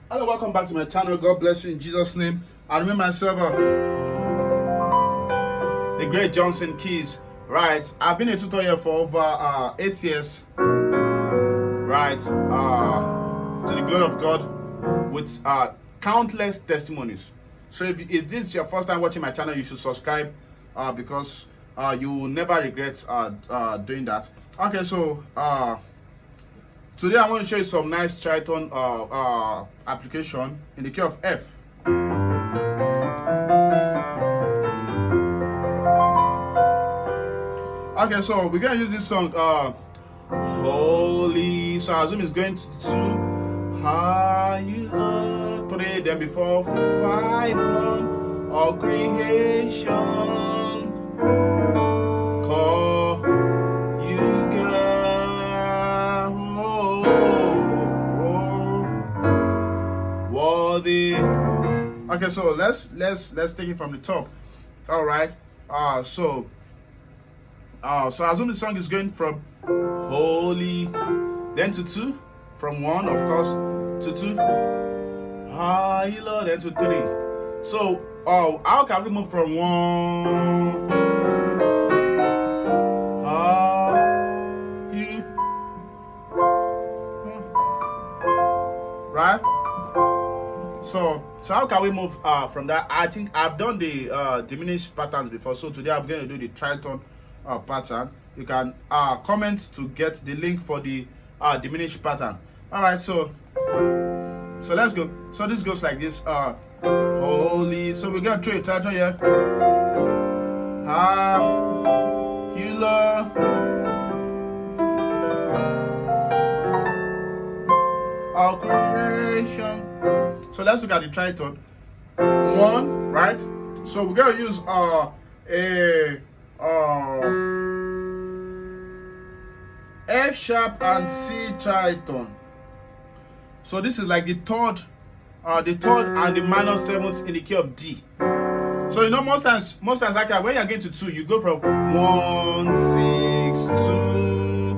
Hello, welcome back to my channel. God bless you in Jesus' name. I remember myself, the great Johnsonkeyz. Right, I've been a tutor here for over 8 years. Right, to the glory of God, with countless testimonies. So if this is your first time watching my channel, you should subscribe because you will never regret doing that. Okay, so today I want to show you some nice Tritone application in the key of F. Okay, so we're gonna use this song, Holy. So I assume it's going to 2, High, Lord, 3, then before 5, 1, all creation, call you God, worthy. Okay, so let's take it from the top. All right. So I assume the song is going from Holy, then to 2, from 1, of course, to 2, High, Lord, then to 3. So, how can we move from 1, High, right? So how can we move from that? I think I've done the diminished patterns before, so today I'm going to do the Tritone pattern. You can comment to get the link for the diminished pattern. All right, so let's go. So this goes like this. Holy. So we're gonna try Tritone here. Healer. Our creation. So let's look at the Tritone. 1, right? So we're gonna use F sharp and C tritone. So this is like the third and the minor 7th in the key of D. So you know most times actually when you're getting to 2, you go from 1, 6, 2,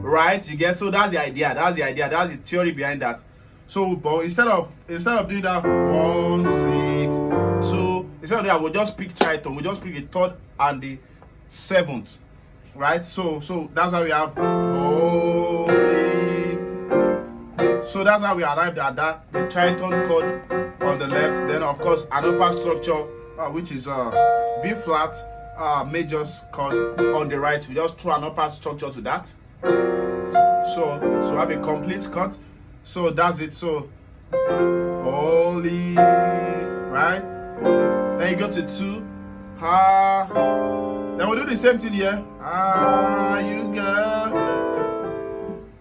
right? You get, so that's the idea. That's the theory behind that. So, but instead of doing that 1, 6, 2, instead of that, we'll just pick tritone. We'll just pick the 3rd and the 7th, right? So that's how we have Holy. So that's how we arrived at that, the tritone chord on the left. Then of course an upper structure, which is B flat major chord on the right. We just throw an upper structure to that. So have a complete chord. So that's it. So Holy, right? Then you go to 2, then we'll do the same thing here. You got.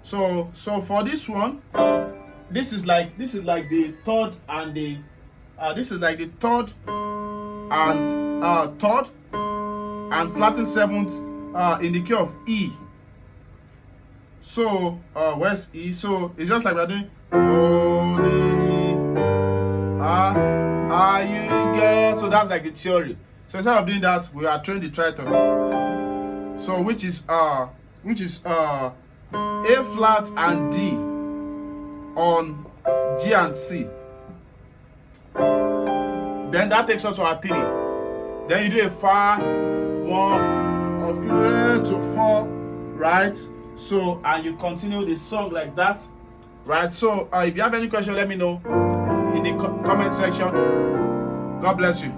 So for this one, this is like the 3rd and the this is like the 3rd and flattened 7th in the key of E. So where's E? So it's just like we're doing Holy, you get. So that's like the theory. So instead of doing that, we are trying the tritone. So which is A flat and D on G and C. Then that takes us to our 3. Then you do a fa 1 of to 4, right? So and you continue the song like that, right? So if you have any question, let me know in the comment section. God bless you.